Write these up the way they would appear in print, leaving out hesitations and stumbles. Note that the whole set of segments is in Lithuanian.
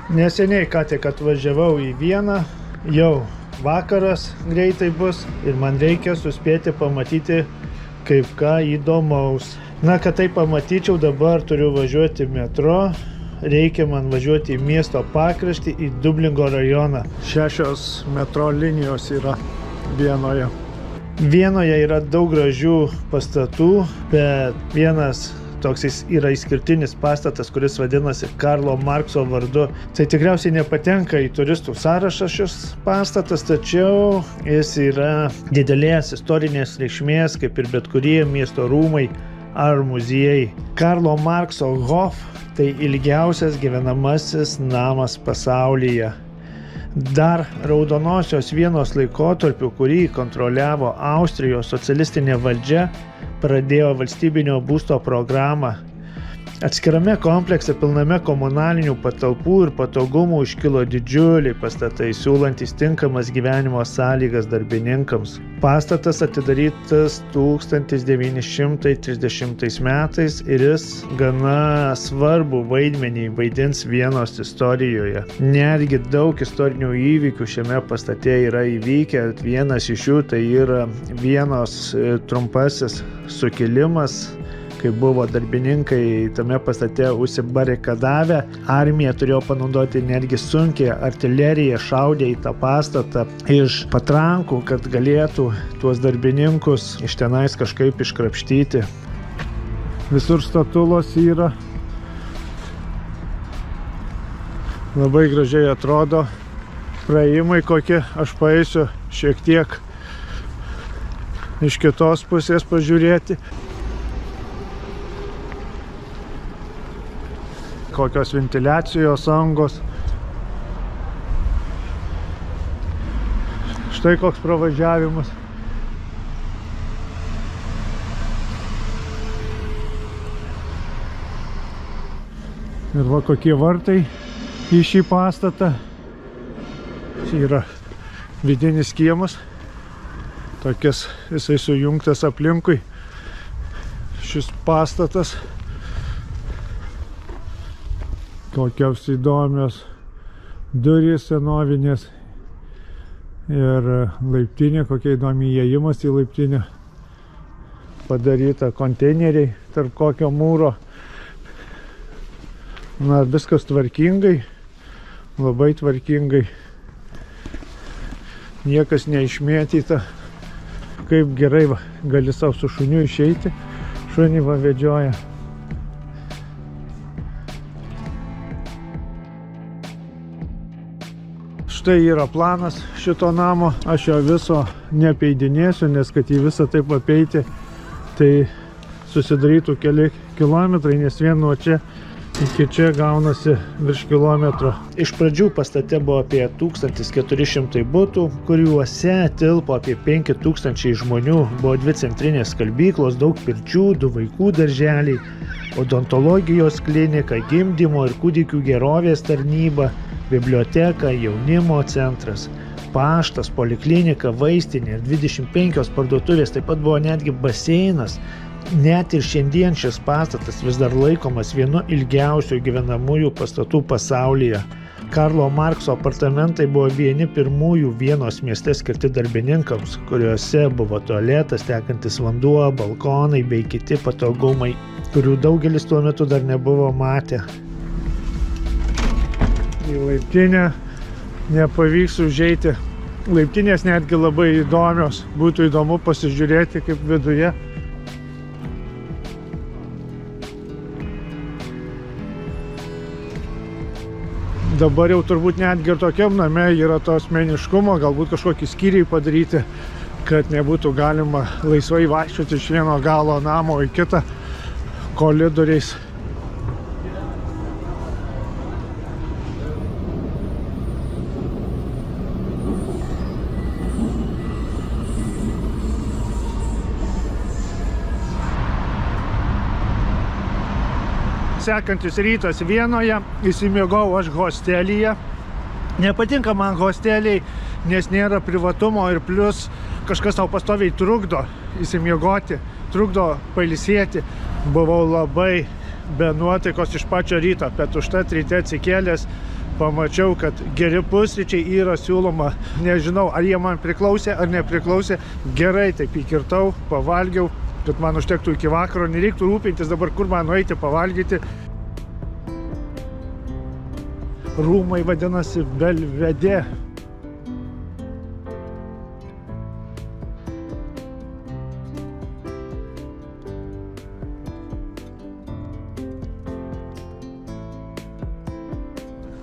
Neseniai ką tik atvažiavau į Vieną, jau vakaras greitai bus ir man reikia suspėti pamatyti kaip ką įdomaus. Na, kad tai pamatyčiau, dabar turiu važiuoti metro, reikia man važiuoti į miesto pakraštį, į Dublingo rajoną. 6 metro linijos yra Vienoje. Vienoje yra daug gražių pastatų, bet vienas toks yra išskirtinis pastatas, kuris vadinasi Karlo Markso vardu. Tai tikriausiai nepatenka į turistų sąrašą šis pastatas, tačiau jis yra didelės istorinės reikšmės, kaip ir bet kurie miesto rūmai ar muziejai. Karlo Markso Hof tai ilgiausias gyvenamasis namas pasaulyje. Dar Raudonosios Vienos laikotarpiu, kurį kontroliavo Austrijos socialistinė valdžia, pradėjo valstybinio būsto programą. Atskirame komplekse pilname komunalinių patalpų ir patogumų iškilo didžiuliai pastatai, siūlantys tinkamas gyvenimo sąlygas darbininkams. Pastatas atidarytas 1930 metais ir jis gana svarbų vaidmenį vaidins Vienos istorijoje. Netgi daug istorinių įvykių šiame pastate yra įvykę. Vienas iš jų tai yra Vienos trumpasis sukilimas, kai buvo darbininkai tame pastate užsibarikadavę. Armija turėjo panaudoti netgi sunkią artileriją, šaudė į tą pastatą iš patrankų, kad galėtų tuos darbininkus iš tenais kažkaip iškrapštyti. Visur statulos yra. Labai gražiai atrodo. Praėjimai kokie, aš paeisiu šiek tiek iš kitos pusės pažiūrėti. Kokios ventiliacijos angos. Štai koks pravažiavimas. Ir va kokie vartai į šį pastatą. Čia yra vidinis kiemas. Tokias jisai sujungtas aplinkui. Šis pastatas. Kokios įdomios durys senovinės ir laiptinė, kokia įdomi įėjimas į laiptinę. Padaryta konteineriai tarp kokio mūro. Na, viskas tvarkingai, labai tvarkingai. Niekas neišmėtyta. Kaip gerai va, gali savo su šuniu išeiti. Šunį va vedžioja. Štai yra planas šito namo, aš jo viso neapeidinėsiu, nes kad jį visą taip apeiti, tai susidarytų keli kilometrai, nes vien nuo čia iki čia gaunasi virš kilometro. Iš pradžių pastate buvo apie 1400 butų, kuriuose tilpo apie 5000 žmonių, buvo 2 centrinės skalbyklos, daug pirčių, 2 vaikų darželiai, odontologijos klinika, gimdymo ir kūdikių gerovės tarnyba, biblioteka, jaunimo centras, paštas, poliklinika, vaistinė ir 25 parduotuvės, taip pat buvo netgi baseinas. Net ir šiandien šis pastatas vis dar laikomas vienu ilgiausių gyvenamųjų pastatų pasaulyje. Karlo Markso apartamentai buvo vieni pirmųjų Vienos mieste skirti darbininkams, kuriuose buvo tualetas, tekantis vanduo, balkonai bei kiti patogumai, kurių daugelis tuo metu dar nebuvo matę. Į laiptinę nepavyks užeiti. Laiptinės netgi labai įdomios. Būtų įdomu pasižiūrėti kaip viduje. Dabar jau turbūt netgi ir tokiam name yra to asmeniškumo, galbūt kažkokį skyriai padaryti, kad nebūtų galima laisvai vaikščioti iš vieno galo namo į kitą koridoriais. Sekantis rytas Vienoje, įsimiegau aš hostelyje. Nepatinka man hosteliai, nes nėra privatumo ir plus kažkas tau pastoviai trukdo įsimiegoti, trukdo pailsėti. Buvau labai be nuotaikos iš pačio ryto, bet užtat ryte atsikėlęs pamačiau, kad geri pusryčiai yra siūloma. Nežinau, ar jie man priklausė ar nepriklausė. Gerai taip įkirtau, pavalgiau, kad man užtektų iki vakaro. Nereiktų rūpintis dabar, kur man nueiti pavalgyti. Rūmai vadinasi Belvedė.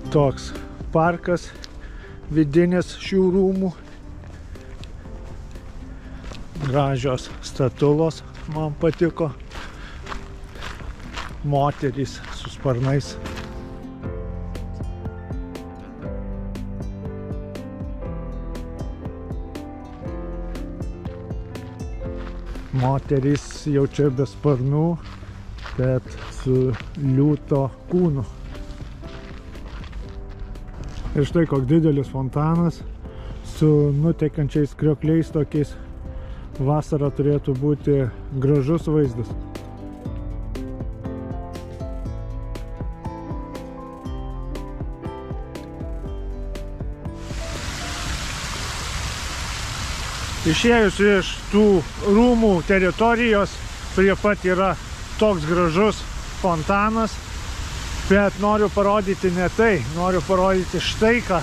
Toks parkas vidinis šių rūmų. Gražios statulos man patiko. Moterys su sparnais. Moterys jau čia be sparnų, bet su liūto kūnu. Ir štai koks didelis fontanas su nutekančiais kriokliais tokiais. Vasarą turėtų būti gražus vaizdas. Išėjus iš tų rūmų teritorijos, prie pat yra toks gražus fontanas, bet noriu parodyti ne tai, noriu parodyti štai ką,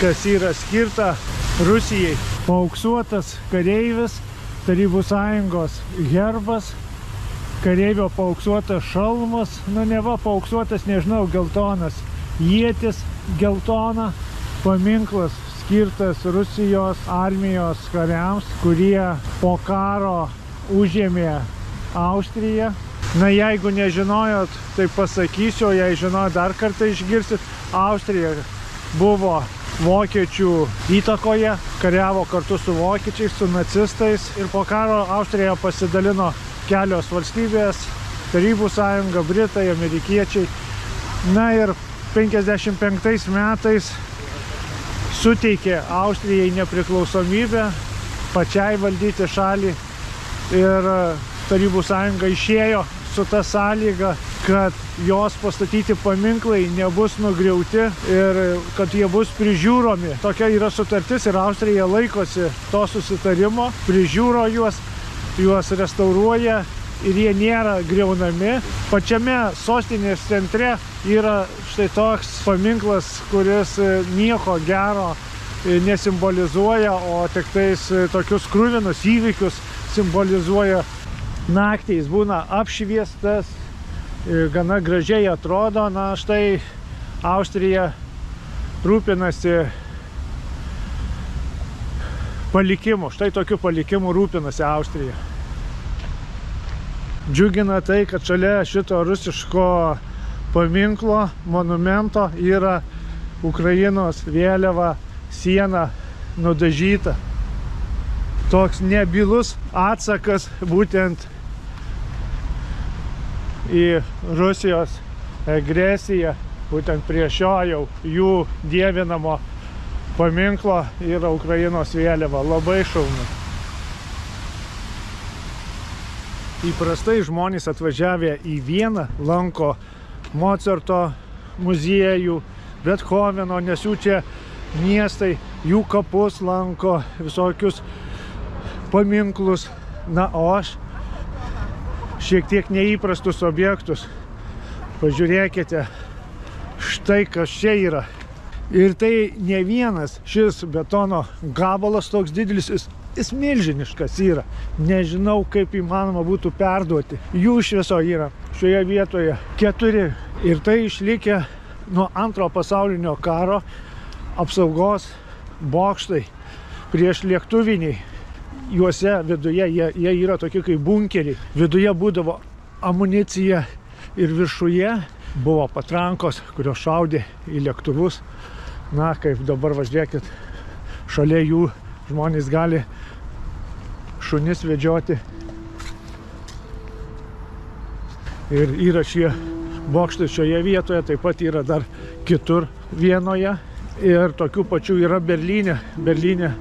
kas yra skirta Rusijai. Paauksuotas kareivis, Tarybų Sąjungos herbas, kareivio paauksuotas šalmas, neva paauksuotas, nežinau, geltonas, ietis geltona, paminklas skirtas Rusijos armijos kariams, kurie po karo užėmė Austriją. Na, jeigu nežinojot, tai pasakysiu, jei žinojot, dar kartą išgirsit. Austrija buvo vokiečių įtakoje, kariavo kartu su vokiečiais, su nacistais, ir po karo Austrija pasidalino kelios valstybės, Tarybų Sąjunga, Britai, amerikiečiai. Na ir 55 metais suteikė Austrijai nepriklausomybę, pačiai valdyti šalį, ir Tarybų Sąjunga išėjo su ta sąlyga, kad jos pastatyti paminklai nebus nugriauti ir kad jie bus prižiūromi. Tokia yra sutartis ir Austrija laikosi to susitarimo, prižiūro juos restauruoja ir jie nėra griaunami. Pačiame sostinės centre yra štai toks paminklas, kuris nieko gero nesimbolizuoja, o tik tais tokius kruvinus įvykius simbolizuoja. Naktį jis būna apšviestas, gana gražiai atrodo. Na, štai Austrija rūpinasi palikimu. Štai tokiu palikimu rūpinasi Austrija. Džiugina tai, kad šalia šito rusiško paminklo, monumento yra Ukrainos vėliava, siena nudažyta. Toks nebylus atsakas būtent į Rusijos agresiją, būtent prie šio jau jų dievinamo paminklo yra Ukrainos vėliava. Labai šaunu. Įprastai žmonės atvažiavę į Vieną lanko Mocarto muziejų, Bethoveno, nes jų čia miestai, jų kapus lanko, visokius paminklus. Na, o aš šiek tiek neįprastus objektus. Pažiūrėkite, štai kas čia yra. Ir tai ne vienas šis betono gabalas toks didelis, jis milžiniškas yra. Nežinau, kaip įmanoma būtų perduoti. Jų iš viso yra šioje vietoje 4. Ir tai išlikę nuo Antrojo pasaulinio karo apsaugos bokštai prieš lėktuviniai. Juose viduje jie yra tokie kaip bunkeriai. Viduje būdavo amunicija ir viršuje buvo patrankos, kurios šaudė į lėktuvus. Na, kaip dabar važiuokit, šalia jų žmonės gali šunis vedžioti. Ir yra šie bokštai šioje vietoje, taip pat yra dar kitur Vienoje. Ir tokių pačių yra Berlyne. Berlyne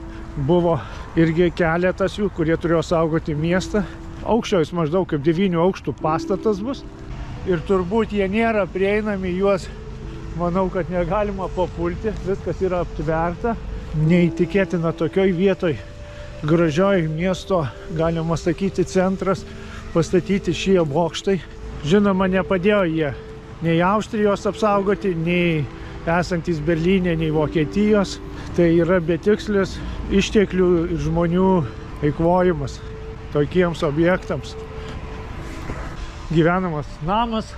buvo irgi keletas jų, kurie turėjo saugoti miestą. Aukščio jis maždaug kaip 9 aukštų pastatas bus. Ir turbūt jie nėra prieinami, juos manau, kad negalima papulti, viskas yra aptverta. Neįtikėtina tokioj vietoj, gražioj miesto, galima sakyti, centras, pastatyti šie bokštai. Žinoma, nepadėjo jie nei Austrijos apsaugoti, nei esantis Berlyne, nei Vokietijos. Tai yra betikslis išteklių ir žmonių eikvojimas tokiems objektams. Gyvenamas namas,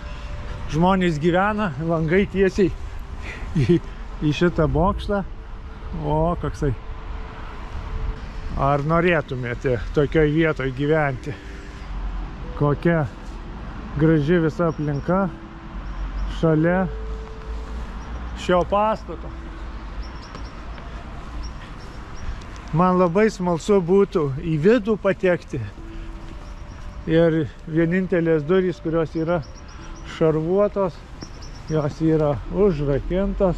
žmonės gyvena, langai tiesiai į šitą bokštą. O, koksai. Ar norėtumėte tokioj vietoj gyventi? Kokia graži visa aplinka šalia šio pastato. Man labai smalsu būtų į vidų patekti. Ir vienintelės durys, kurios yra šarvuotos, jos yra užrakintos.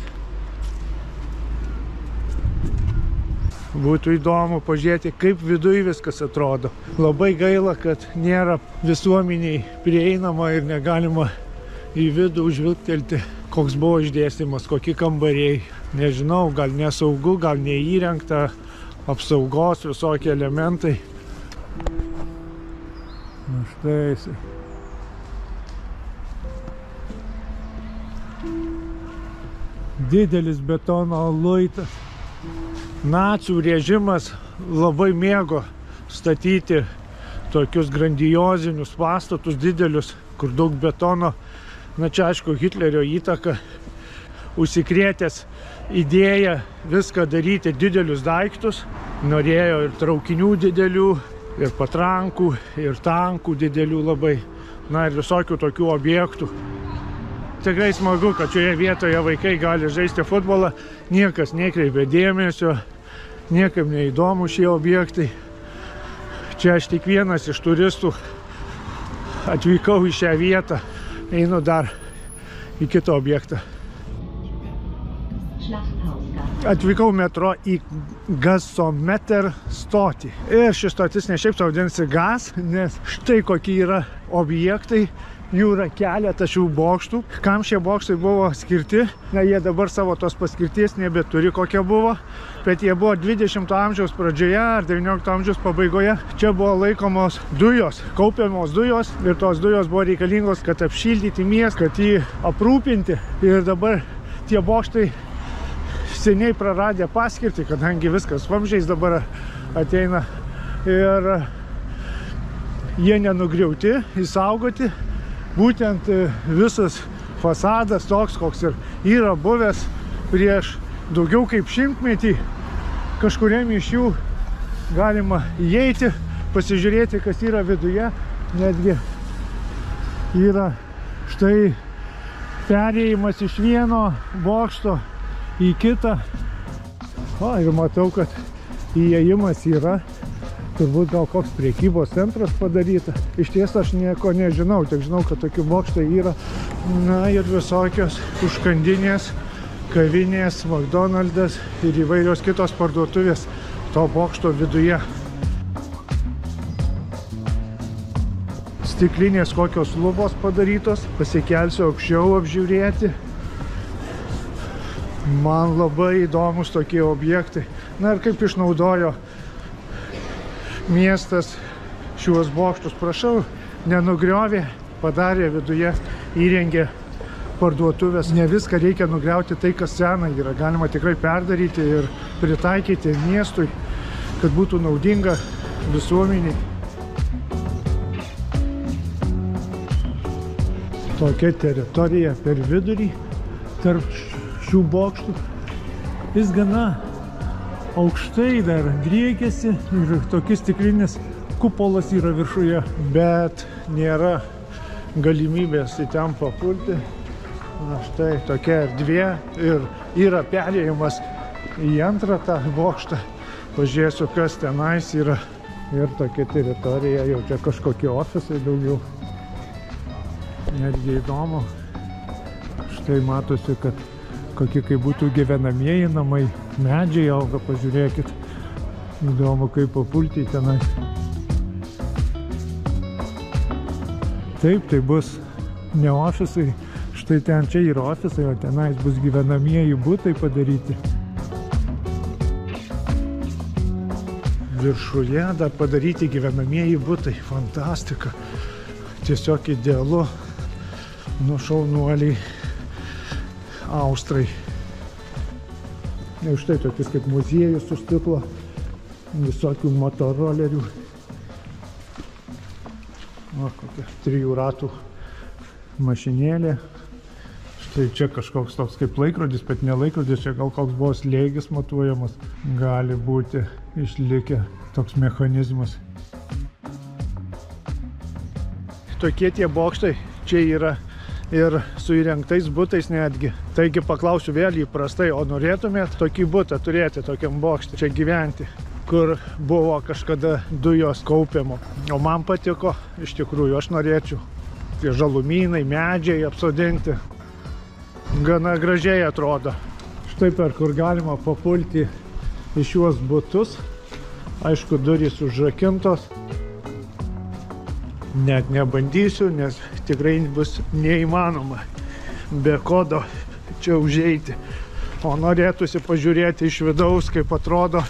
Būtų įdomu pažiūrėti, kaip viduj viskas atrodo. Labai gaila, kad nėra visuomeniai prieinama ir negalima į vidų užvilgtelti, koks buvo išdėstymas, kokie kambariai. Nežinau, gal nesaugu, gal neįrengta, apsaugos visokie elementai. Na štai jisai. Didelis betono luitas. Nacių režimas labai mėgo statyti tokius grandiozinius pastatus didelius, kur daug betono. Na čia aišku Hitlerio įtaka, užsikrėtęs idėją viską daryti didelius daiktus. Norėjo ir traukinių didelių, ir patrankų, ir tankų didelių labai. Na ir visokių tokių objektų. Tikrai smagu, kad šioje vietoje vaikai gali žaisti futbolą. Niekas nekreipia dėmesio, niekam neįdomu šie objektai. Čia aš tik vienas iš turistų atvykau į šią vietą. Einu dar į kitą objektą. Atvykau metro į gazometer stotį. Ir ši stotis ne šiaip sau vadinasi gas, nes štai kokie yra objektai. Jų yra keletas šių bokštų. Kam šie bokštai buvo skirti? Na, jie dabar savo tos paskirties nebeturi, kokia buvo. Bet jie buvo 20 amžiaus pradžioje ar 19 amžiaus pabaigoje. Čia buvo laikomos dujos, kaupiamos dujos. Ir tos dujos buvo reikalingos, kad apšildyti miestą, kad jį aprūpinti. Ir dabar tie bokštai seniai praradė paskirtį, kadangi viskas vamzdžiais dabar ateina. Ir jie nenugriauti, išsaugoti. Būtent visas fasadas toks, koks ir yra buvęs prieš daugiau kaip 100 metį. Kažkuriam iš jų galima įeiti, pasižiūrėti, kas yra viduje. Netgi yra štai perėjimas iš vieno bokšto į kitą. O, ir matau, kad įėjimas yra. Turbūt gal koks priekybos centras padaryta. Iš ties aš nieko nežinau, tik žinau, kad tokių bokštai yra. Na ir visokios užkandinės, kavinės, McDonald's ir įvairios kitos parduotuvės to bokšto viduje. Stiklinės kokios lubos padarytos. Pasikelsiu aukščiau apžiūrėti. Man labai įdomus tokie objektai. Na ir kaip išnaudojo miestas šiuos bokštus, prašau, nenugriovė, padarė viduje, įrengė parduotuvės. Ne viską reikia nugriauti tai, kas sena yra. Galima tikrai perdaryti ir pritaikyti miestui, kad būtų naudinga visuomeniai. Tokia teritorija per vidurį tarp šių bokštų. Jis gana aukštai dar driekiasi ir tokis stiklinis kupolas yra viršuje, bet nėra galimybės į ten papulti. Na štai tokia erdvė ir yra perėjimas į antrą tą bokštą. Pažiūrėsiu, kas tenais yra. Ir tokia teritorija, jau čia kažkokie ofisai daugiau. Netgi įdomu. Štai matosi, kad kokie kaip būtų gyvenamieji namai. Medžiai auga, pažiūrėkit. Įdomu, kaip papulti tenai. Taip, tai bus ne ofisai. Štai ten čia yra ofisai, o tenais bus gyvenamieji butai padaryti. Viršuje dar padaryti gyvenamieji butai. Fantastika. Tiesiog idealu. Nu šaunuoliai Austrai. Ir štai tokius kaip muziejus su stiklo. Visokių motorolerių. O, kokia 3 ratų mašinėlė. Štai čia kažkoks toks kaip laikrodis, bet ne laikrodis, čia gal koks buvo slėgis matuojamas. Gali būti išlikę toks mechanizmas. Tokie tie bokštai čia yra ir su įrengtais butais netgi. Taigi paklausiu vėl įprastai, o norėtumėt tokį butą turėti tokiam bokštui, čia gyventi, kur buvo kažkada dujos kaupiamo. O man patiko, iš tikrųjų, aš norėčiau. Tie žalumynai, medžiai apsodinti. Gana gražiai atrodo. Štai per kur galima papulti į šiuos butus. Aišku, durys užrakintos. Net nebandysiu, nes tikrai bus neįmanoma be kodo čia užeiti. O norėtųsi pažiūrėti iš vidaus, kaip atrodo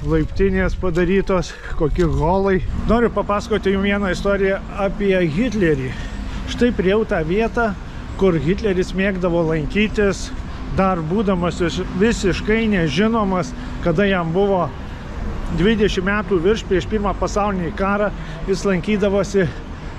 laiptinės padarytos, kokie holai. Noriu papasakoti jums vieną istoriją apie Hitlerį. Štai priėjau tą vietą, kur Hitleris mėgdavo lankytis, dar būdamas visiškai nežinomas, kada jam buvo 20 metų virš prieš Pirmą pasaulinį karą, jis lankydavosi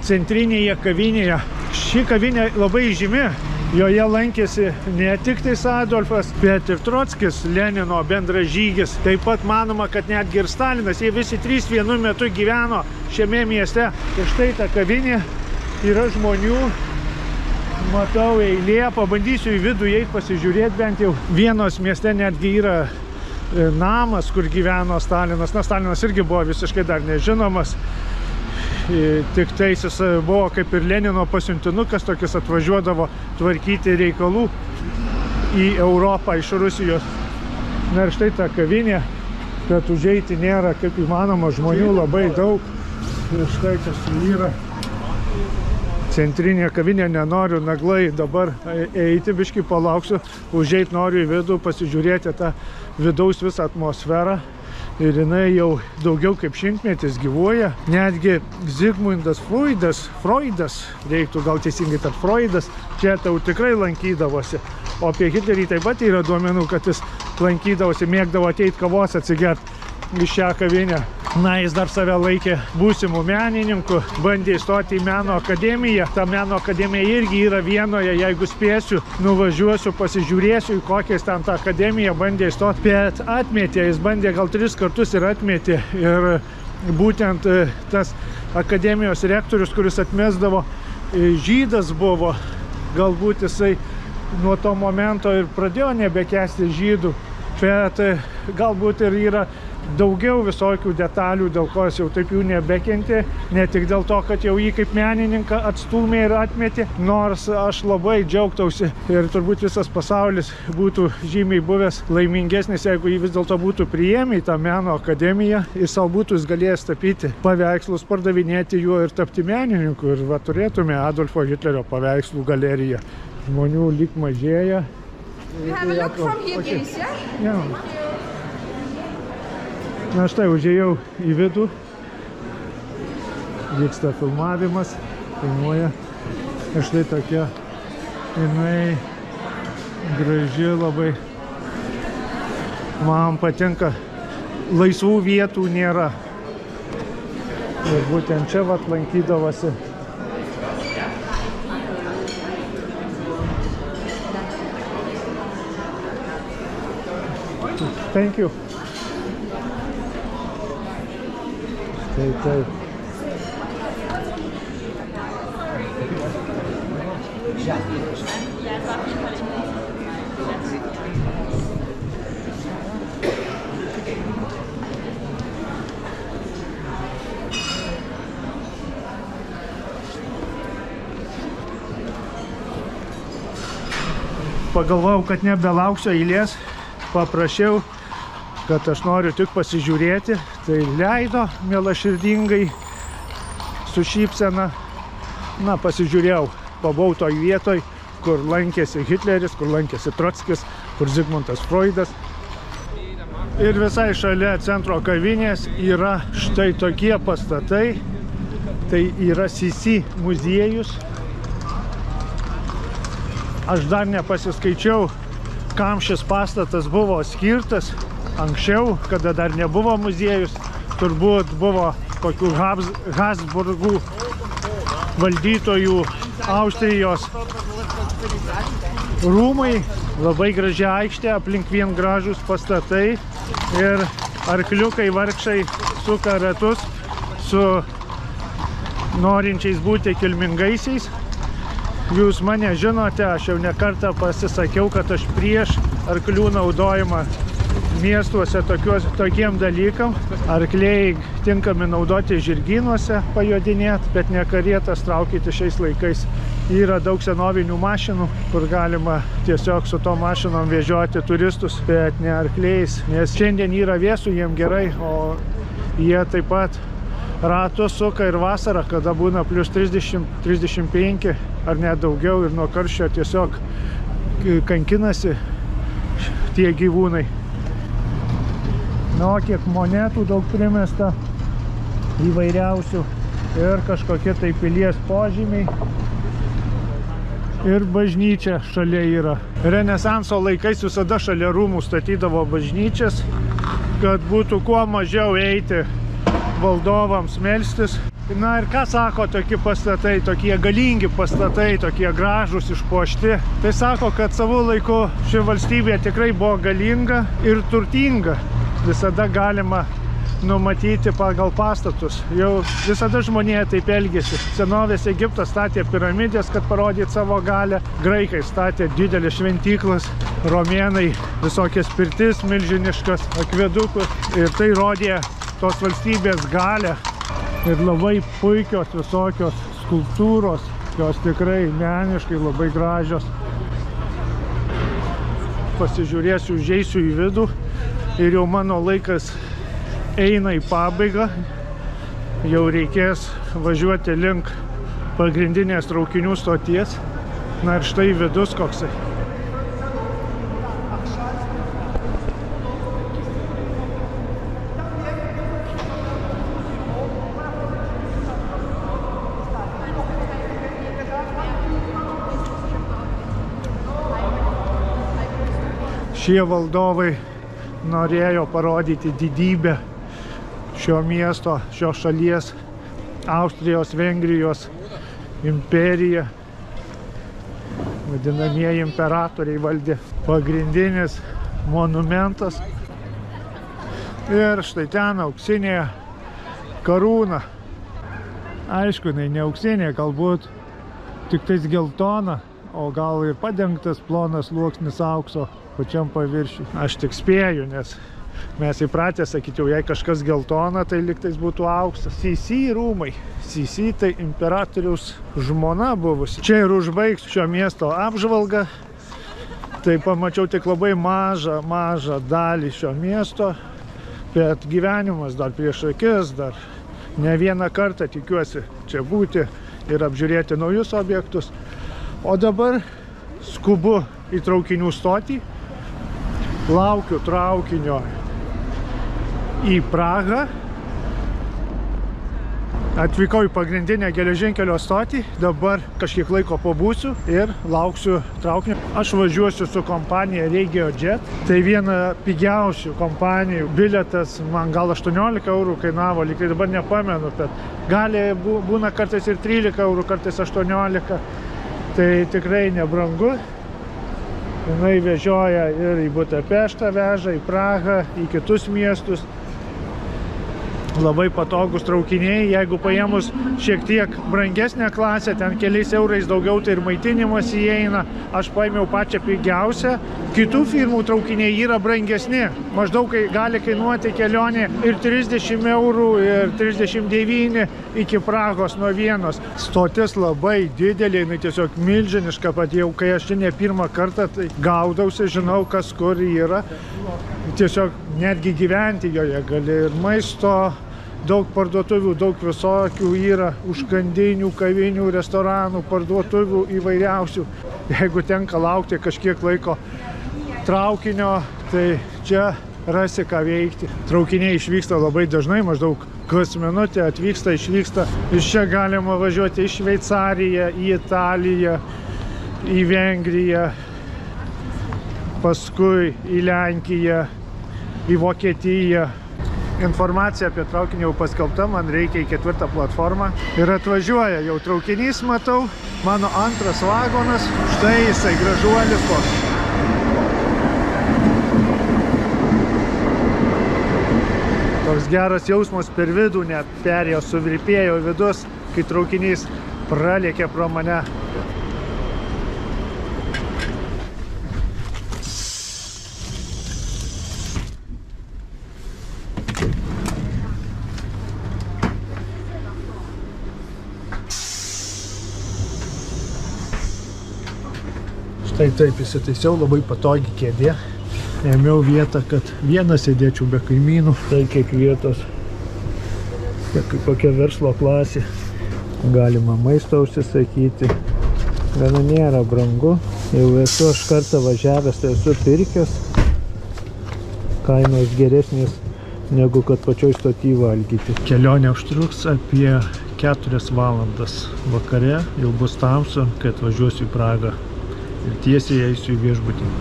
centrinėje kavinėje. Ši kavinė labai žymi. Joje lankėsi ne tik tais Adolfas, bet ir Trockis, Lenino bendražygis. Taip pat manoma, kad netgi ir Stalinas. Jie visi 3 vienu metu gyveno šiame mieste. Ir štai ta kavinė, yra žmonių, matau eilė, pabandysiu į vidų įeit pasižiūrėti bent jau. Vienos mieste netgi yra namas, kur gyveno Stalinas. Na, Stalinas irgi buvo visiškai dar nežinomas. Tik tais jis buvo kaip ir Lenino pasiuntinukas, tokis atvažiuodavo tvarkyti reikalų į Europą iš Rusijos. Na ir štai ta kavinė, kad užeiti nėra kaip įmanoma, žmonių labai daug. Ir štai kas yra centrinė kavinė, nenoriu naglai dabar eiti, biškį palauksiu, užeit noriu į vidų, pasižiūrėti tą vidaus visą atmosferą. Ir jinai jau daugiau kaip 100 metis gyvuoja. Netgi Zigmundas Freudas, reiktų gal teisingai tarp Freudas, čia tau tikrai lankydavosi. O apie Hitlerį taip pat yra duomenų, kad jis lankydavosi, mėgdavo ateiti kavos atsigerti į šią kavinę. Na, jis dar save laikė būsimų menininkų, bandė įstoti į meno akademiją. Ta meno akademija irgi yra Vienoje, jeigu spėsiu, nuvažiuosiu, pasižiūrėsiu, į kokiais ten tą akademiją bandė įstoti. Bet atmetė, jis bandė gal 3 kartus ir atmetė. Ir būtent tas akademijos rektorius, kuris atmesdavo, žydas buvo, galbūt jisai nuo to momento ir pradėjo nebekęsti žydų. Bet galbūt ir yra daugiau visokių detalių, dėl ko jis jau taip jų nebekentė, ne tik dėl to, kad jau jį kaip menininką atstūmė ir atmetė, nors aš labai džiaugtausi ir turbūt visas pasaulis būtų žymiai buvęs laimingesnis, jeigu jį vis dėlto būtų priėmę į tą meno akademiją ir savo būtų jis galėjęs tapyti paveikslus, pardavinėti juo ir tapti menininku. Ir va, turėtume Adolfo Hitlerio paveikslų galeriją. Žmonių lyg mažėja. Na štai, užėjau į vidų, vyksta filmavimas, filmuoja. Ir štai tokia, jinai graži labai. Man patinka, laisvų vietų nėra. Ir būtent čia vat lankydavosi. Thank you. Taip. Pagalvojau, kad nebelauksiu eilės, paprašiau, kad aš noriu tik pasižiūrėti, tai leido mielaširdingai su šypsena. Na, pasižiūrėjau, pabuvau toj vietoj, kur lankėsi Hitleris, kur lankėsi Trotskis, kur Zigmundas Freudas. Ir visai šalia centro kavinės yra štai tokie pastatai. Tai yra Sisi muziejus. Aš dar nepasiskaičiau, kam šis pastatas buvo skirtas. Anksčiau, kada dar nebuvo muziejus, turbūt buvo kokių Habsburgų valdytojų Austrijos rūmai. Labai graži aikštė, aplink vien gražus pastatai ir arkliukai vargšai suka ratus su norinčiais būti kilmingaisiais. Jūs mane žinote, aš jau ne kartą pasisakiau, kad aš prieš arklių naudojimą miestuose tokiem dalykam. Arkliai tinkami naudoti žirgynuose pajodinėti, bet ne karietas traukyti šiais laikais. Yra daug senovinių mašinų, kur galima tiesiog su to mašinom vežioti turistus, bet ne arkliais, nes šiandien yra vėsų, jiem gerai, o jie taip pat ratus suka ir vasarą, kada būna plus 30-35 ar net daugiau ir nuo karščio tiesiog kankinasi tie gyvūnai. Na, kiek monetų daug primesta įvairiausių ir kažkokie tai pilies požymiai. Ir bažnyčia šalia yra. Renesanso laikais visada šalia rūmų statydavo bažnyčias, kad būtų kuo mažiau eiti valdovams melstis. Na ir ką sako tokie pastatai, tokie galingi pastatai, tokie gražūs, išpuošti? Tai sako, kad savo laiku ši valstybė tikrai buvo galinga ir turtinga. Visada galima numatyti pagal pastatus. Jau visada žmonėje taip elgėsi. Senovės Egiptas statė piramidės, kad parodyt savo galę. Graikai statė didelės šventyklas. Romėnai visokias pirtis milžiniškas, akvedukus. Ir tai rodė tos valstybės galę. Ir labai puikios visokios skulptūros. Jos tikrai meniškai labai gražios. Pasižiūrėsiu, užeisiu į vidų. Ir jau mano laikas eina į pabaigą. Jau reikės važiuoti link pagrindinės traukinių stoties. Na ir štai vidus koksai. Šie valdovai norėjo parodyti didybę šio miesto, šios šalies, Austrijos, Vengrijos imperija. Vadinamieji imperatoriai valdė. Pagrindinis monumentas. Ir štai ten auksinė karūna. Aišku, ne auksinė, galbūt tik tais geltona, o gal ir padengtas plonas sluoksnis aukso pačiam paviršiui. Aš tik spėju, nes mes įpratę sakyti, jei kažkas geltona, tai liktais būtų auksas. Sisi rūmai. Sisi tai imperatoriaus žmona buvusi. Čia ir užbaigsiu šio miesto apžvalgą. Tai pamačiau tik labai mažą dalį šio miesto, bet gyvenimas dar prieš akis, dar ne vieną kartą tikiuosi čia būti ir apžiūrėti naujus objektus. O dabar skubu į traukinių stotį. Laukiu traukinio į Prahą. Atvykau į pagrindinę geležinkelio stotį. Dabar kažkiek laiko pabūsiu ir lauksiu traukinio. Aš važiuosiu su kompanija RegioJet. Tai viena pigiausių kompanijų. Bilietas man gal 18 eurų kainavo, lyg dabar nepamenu, bet gali būna kartais ir 13 eurų, kartais 18. Tai tikrai nebrangu. Jinai vežioja ir į Budapeštą veža, į Prahą, į kitus miestus. Labai patogus traukiniai, jeigu paėmus šiek tiek brangesnę klasę, ten keliais eurais daugiau, tai ir maitinimas įeina. Aš paėmiau pačią pigiausią. Kitų firmų traukiniai yra brangesni. Maždaug gali kainuoti kelionė ir 30 eurų, ir 39 iki Prahos nuo Vienos. Stotis labai didelė, jinai tiesiog milžiniška, pat jau kai aš čia ne pirmą kartą tai gaudausi, žinau, kas kur yra. Tiesiog netgi gyventi joje gali ir maisto, daug parduotuvių, daug visokių yra, užkandinių, kavinių, restoranų, parduotuvių įvairiausių. Jeigu tenka laukti kažkiek laiko traukinio, tai čia rasi ką veikti. Traukiniai išvyksta labai dažnai, maždaug kas minutę atvyksta, išvyksta. Iš čia galima važiuoti į Šveicariją, į Italiją, į Vengriją, paskui į Lenkiją, į Vokietiją. Informacija apie traukinį jau paskelbta, man reikia į 4 platformą. Ir atvažiuoja, jau traukinys matau, mano antras vagonas, štai jisai gražuolis koks. Toks geras jausmas per vidų, net perėjo, suvirpėjo vidus, kai traukinys pralėkė pro mane. Štai taip įsitaisiau, labai patogi kėdė. Ėmiau vietą, kad vieną sėdėčiau be kaimynų. Tai kiek vietos, kokia verslo klasė. Galima maisto užsisakyti. Gana nėra brangu. Jau esu aš kartą važiavęs, tai esu pirkęs. Kainos geresnės negu kad pačioj stoty valgyti. Kelionė užtruks apie 4 valandas. Vakare jau bus tamsu, kai atvažiuosiu į Pragą. Ir tiesiai eisiu į viešbutį.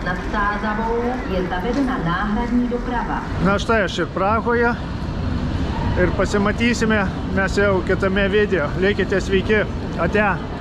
nad Sázavou je zavedena náhradní doprava. Na štai aš ir Prahoje ir pasimatysime mes jau kitame video. Likite sveiki. Ate.